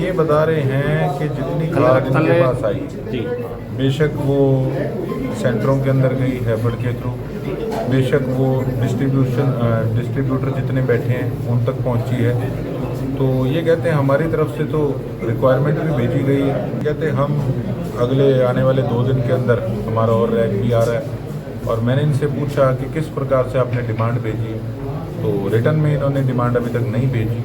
ये बता रहे हैं कि जितनी खाद इनके पास आई जी बेशक वो सेंटरों के अंदर गई हैफेड के थ्रू, बेशक वो डिस्ट्रीब्यूटर जितने बैठे हैं उन तक पहुंची है। तो ये कहते हैं हमारी तरफ से तो रिक्वायरमेंट भी भेजी गई है। कहते हैं हम अगले आने वाले 2 दिन के अंदर हमारा और रैक भी आ रहा है। और मैंने इनसे पूछा कि किस प्रकार से आपने डिमांड भेजी, तो रिटर्न में इन्होंने डिमांड अभी तक नहीं भेजी।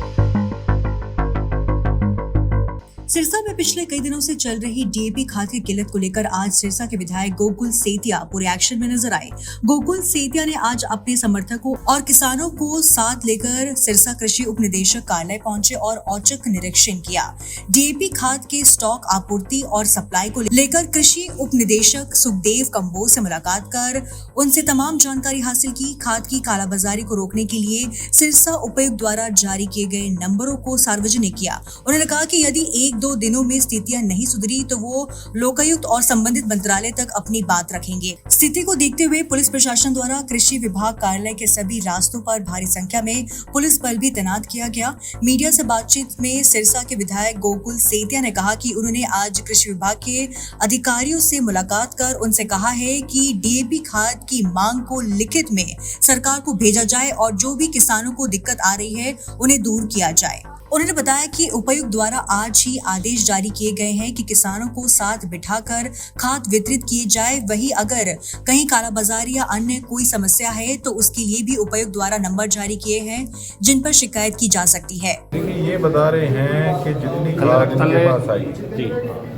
सिरसा में पिछले कई दिनों से चल रही डीएपी खाद की किल्लत को लेकर आज सिरसा के विधायक गोकुल सेतिया पूरे एक्शन में नजर आए। गोकुल सेतिया ने आज अपने समर्थकों और किसानों को साथ लेकर सिरसा कृषि उप निदेशक कार्यालय पहुंचे और औचक निरीक्षण किया। डीएपी खाद के स्टॉक आपूर्ति और सप्लाई को लेकर कृषि उप निदेशक सुखदेव कंबोज से मुलाकात कर उनसे तमाम जानकारी हासिल की। खाद की कालाबाजारी को रोकने के लिए सिरसा उपायुक्त द्वारा जारी किए गए नंबरों को सार्वजनिक किया। उन्होंने कहा कि यदि 1-2 दिनों में स्थितियां नहीं सुधरी तो वो लोकायुक्त और संबंधित मंत्रालय तक अपनी बात रखेंगे। स्थिति को देखते हुए पुलिस प्रशासन द्वारा कृषि विभाग कार्यालय के सभी रास्तों पर भारी संख्या में पुलिस बल भी तैनात किया गया। मीडिया से बातचीत में सिरसा के विधायक गोकुल सेतिया ने कहा कि उन्होंने आज कृषि विभाग के अधिकारियों से मुलाकात कर उनसे कहा है कि डीएपी खाद की मांग को लिखित में सरकार को भेजा जाए और जो भी किसानों को दिक्कत आ रही है उन्हें दूर किया जाए। उन्होंने बताया कि उपायुक्त द्वारा आज ही आदेश जारी किए गए हैं कि किसानों को साथ बिठाकर खाद वितरित किए जाए। वहीं अगर कहीं कालाबाजारी या अन्य कोई समस्या है तो उसके लिए भी उपायुक्त द्वारा नंबर जारी किए हैं जिन पर शिकायत की जा सकती है। देखिए ये बता रहे हैं कि जितनी खाद इनके पास आई जी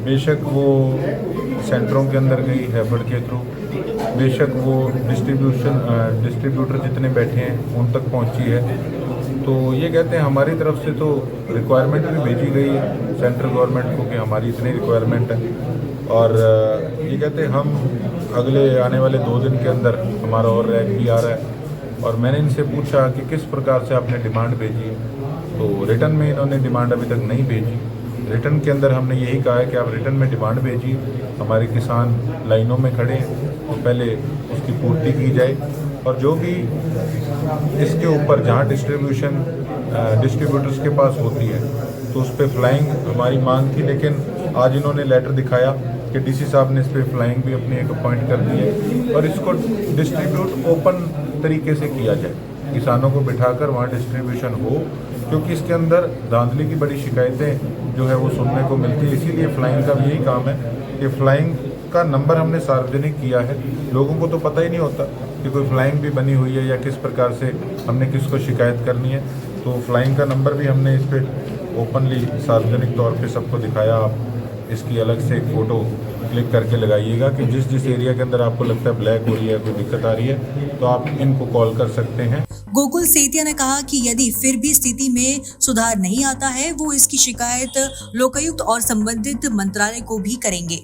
बेशक वो सेंटरों के अंदर गई हैफेड के थ्रू, बेशक वो डिस्ट्रीब्यूटर जितने बैठे हैं उन तक पहुंची है। तो ये कहते हैं हमारी तरफ से तो रिक्वायरमेंट भी भेजी गई है सेंट्रल गवर्नमेंट को कि हमारी इतनी रिक्वायरमेंट है। और ये कहते हैं हम अगले आने वाले 2 दिन के अंदर हमारा और रैक भी आ रहा है। और मैंने इनसे पूछा कि किस प्रकार से आपने डिमांड भेजी, तो रिटर्न में इन्होंने डिमांड अभी तक नहीं भेजी। रिटर्न के अंदर हमने यही कहा है कि आप रिटर्न में डिमांड भेजिए, हमारे किसान लाइनों में खड़े हैं तो पहले उसकी पूर्ति की जाए। और जो भी इसके ऊपर जहाँ डिस्ट्रीब्यूटर्स के पास होती है तो उस पर फ्लाइंग हमारी मांग थी, लेकिन आज इन्होंने लेटर दिखाया कि डीसी साहब ने इस पर फ्लाइंग भी अपनी एक अपॉइंट कर दी है और इसको डिस्ट्रीब्यूट ओपन तरीके से किया जाए, किसानों को बिठाकर वहाँ डिस्ट्रीब्यूशन हो, क्योंकि इसके अंदर धांधली की बड़ी शिकायतें जो है वो सुनने को मिलती है। इसीलिए फ्लाइंग का भी यही काम है कि फ्लाइंग का नंबर हमने सार्वजनिक किया है। लोगों को तो पता ही नहीं होता कि कोई फ्लाइंग भी बनी हुई है या किस प्रकार से हमने किसको शिकायत करनी है। तो फ्लाइंग का नंबर भी हमने इस पर ओपनली सार्वजनिक तौर पे सबको दिखाया। आप इसकी अलग से एक फ़ोटो क्लिक करके लगाइएगा कि जिस एरिया के अंदर आपको लगता है ब्लैक हो रही है, कोई दिक्कत आ रही है, तो आप इनको कॉल कर सकते हैं। गोकुल सेतिया ने कहा कि यदि फिर भी स्थिति में सुधार नहीं आता है वो इसकी शिकायत लोकायुक्त और संबंधित मंत्रालय को भी करेंगे।